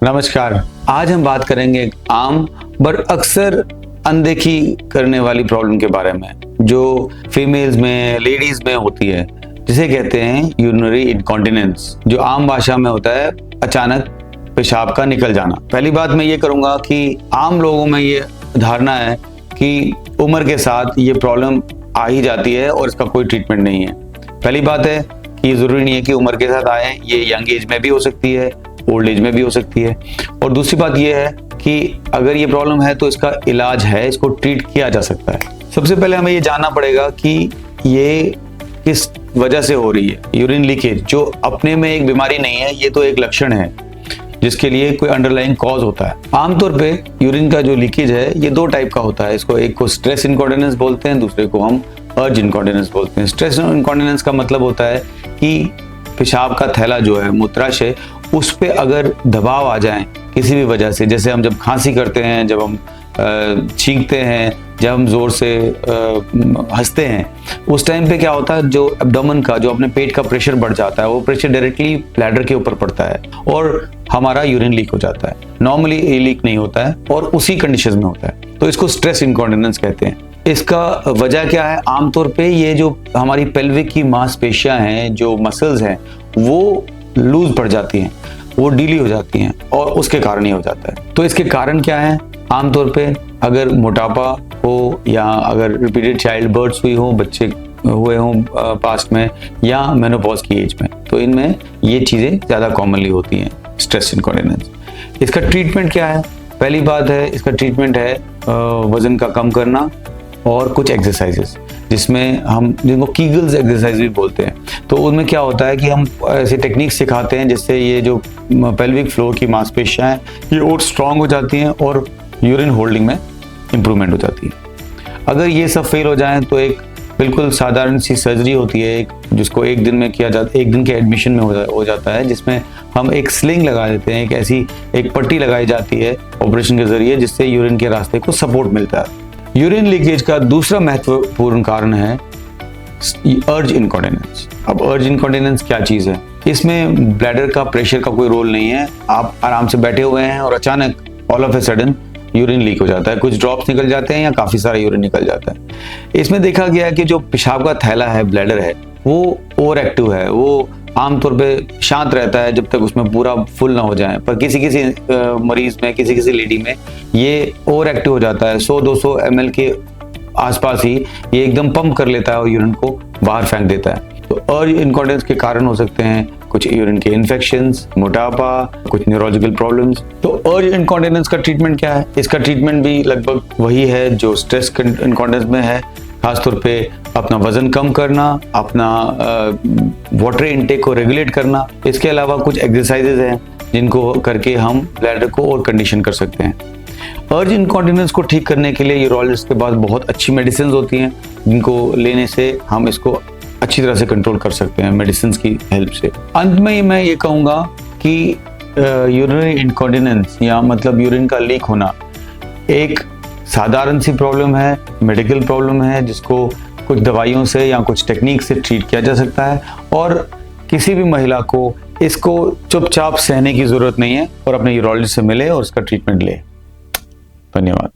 नमस्कार। आज हम बात करेंगे एक आम पर अक्सर अनदेखी करने वाली प्रॉब्लम के बारे में जो फीमेल्स में, लेडीज में होती है, जिसे कहते हैं यूरिनरी इनकॉन्टिनेंस, जो आम भाषा में होता है अचानक पेशाब का निकल जाना। पहली बात मैं ये करूंगा कि आम लोगों में ये धारणा है कि उम्र के साथ ये प्रॉब्लम आ ही जाती है और इसका कोई ट्रीटमेंट नहीं है। पहली बात है कि ये जरूरी नहीं है कि उम्र के साथ आए, ये यंग एज में भी हो सकती है, ओल्ड एज में भी हो सकती है। और दूसरी बात यह है कि अगर ये प्रॉब्लम है तो इसका इलाज है, इसको ट्रीट किया जा सकता है। सबसे पहले हमें ये जानना पड़ेगा कि ये किस वजह से हो रही है। यूरिन लीकेज जो अपने में एक बीमारी नहीं है, ये तो एक लक्षण है जिसके लिए कोई अंडरलाइंग कॉज होता है। आमतौर पे यूरिन का जो लीकेज है ये दो टाइप का होता है। इसको एक को स्ट्रेस इनकॉन्टिनेंस बोलते हैं, दूसरे को हम अर्ज इनकॉन्टिनेंस बोलते हैं। स्ट्रेस इनकॉन्टिनेंस का मतलब होता है कि पेशाब का थैला जो है, मूत्राशय, उस पे अगर दबाव आ जाए किसी भी वजह से, जैसे हम जब खांसी करते हैं, जब हम छींकते हैं, जब हम जोर से हंसते हैं, उस टाइम पे क्या होता है, जो एब्डोमेन का, जो अपने पेट का प्रेशर बढ़ जाता है, वो प्रेशर डायरेक्टली ब्लैडर के ऊपर पड़ता है और हमारा यूरिन लीक हो जाता है। नॉर्मली ये लीक नहीं होता है और उसी कंडीशन में होता है, तो इसको स्ट्रेस इनकॉन्टिनेंस कहते हैं। इसका वजह क्या है? आमतौर पे ये जो हमारी पेल्विक की मांसपेशियां हैं, जो मसल्स हैं, वो लूज पड़ जाती हैं, वो ढीली हो जाती हैं और उसके कारण ही हो जाता है। तो इसके कारण क्या है? आमतौर पे अगर मोटापा हो, या अगर रिपीटेड चाइल्ड बर्थ्स हुई हो, बच्चे हुए हों पास्ट में, या मेनोपॉज की एज में, तो इनमें ये चीज़ें ज़्यादा कॉमनली होती हैं, स्ट्रेस इनकॉन्टिनेंस। इसका ट्रीटमेंट क्या है? पहली बात है, इसका ट्रीटमेंट है वजन का कम करना और कुछ एक्सरसाइजेस, जिसमें हम जिनको कीगल्स एक्सरसाइज भी बोलते हैं। तो उनमें क्या होता है कि हम ऐसे टेक्निक सिखाते हैं जिससे ये जो पेल्विक फ्लोर की मांसपेशियां हैं ये और स्ट्रांग हो जाती हैं और यूरिन होल्डिंग में इम्प्रूवमेंट हो जाती है। अगर ये सब फेल हो जाए तो एक बिल्कुल साधारण सी सर्जरी होती है, जिसको एक दिन में किया जाता है, एक दिन के एडमिशन में हो जाता है, जिसमें हम एक स्लिंग लगा देते हैं, एक पट्टी लगाई जाती है ऑपरेशन के जरिए, जिससे यूरिन के रास्ते को सपोर्ट मिलता है। यूरिन लीकेज का दूसरा महत्वपूर्ण कारण है अर्ज इनकॉन्टिनेंस। अब अर्ज इनकॉन्टिनेंस क्या चीज है? इसमें ब्लैडर का प्रेशर का कोई रोल नहीं है। आप आराम से बैठे हुए हैं और अचानक all of a sudden urine leak हो जाता है, कुछ ड्रॉप्स निकल जाते हैं या काफी सारा यूरिन निकल जाता है। इसमें देखा गया है कि जो पेशाब का थैला है, ब्लैडर है, वो ओवर एक्टिव है, वो आमतौर पे शांत रहता है जब तक उसमें पूरा फुल ना हो जाए, पर किसी मरीज में, किसी लेडी में ये ओवर एक्टिव हो जाता है। 100-200 ml के आसपास ही ये एकदम पंप कर लेता है और यूरिन को बाहर फेंक देता है। तो अर्ज इनकॉन्टिनेंस के कारण हो सकते हैं कुछ यूरिन के इन्फेक्शंस, मोटापा, कुछ न्यूरोलॉजिकल प्रॉब्लम्स। तो अर्ज इनकॉन्टिनेंस का ट्रीटमेंट क्या है? इसका ट्रीटमेंट भी लगभग वही है जो स्ट्रेस इनकॉन्टिनेंस में है। खासतौर पे अपना वजन कम करना, अपना वाटर इनटेक को रेगुलेट करना। इसके अलावा कुछ एक्सरसाइजेज हैं जिनको करके हम ब्लैडर को और कंडीशन कर सकते हैं। अर्ज इनकॉन्टिनेंस को ठीक करने के लिए यूरोलॉजिस्ट के पास बहुत अच्छी मेडिसिन होती हैं, जिनको लेने से हम इसको अच्छी तरह से कंट्रोल कर सकते हैं मेडिसिन की हेल्प से। अंत में मैं ये कहूँगा कि यूरिनरी इनकॉन्टिनेंस, या मतलब यूरिन का लीक होना, एक साधारण सी प्रॉब्लम है, मेडिकल प्रॉब्लम है, जिसको कुछ दवाइयों से या कुछ टेक्निक से ट्रीट किया जा सकता है और किसी भी महिला को इसको चुपचाप सहने की जरूरत नहीं है और अपने यूरोलॉजिस्ट से मिले और उसका ट्रीटमेंट ले। धन्यवाद।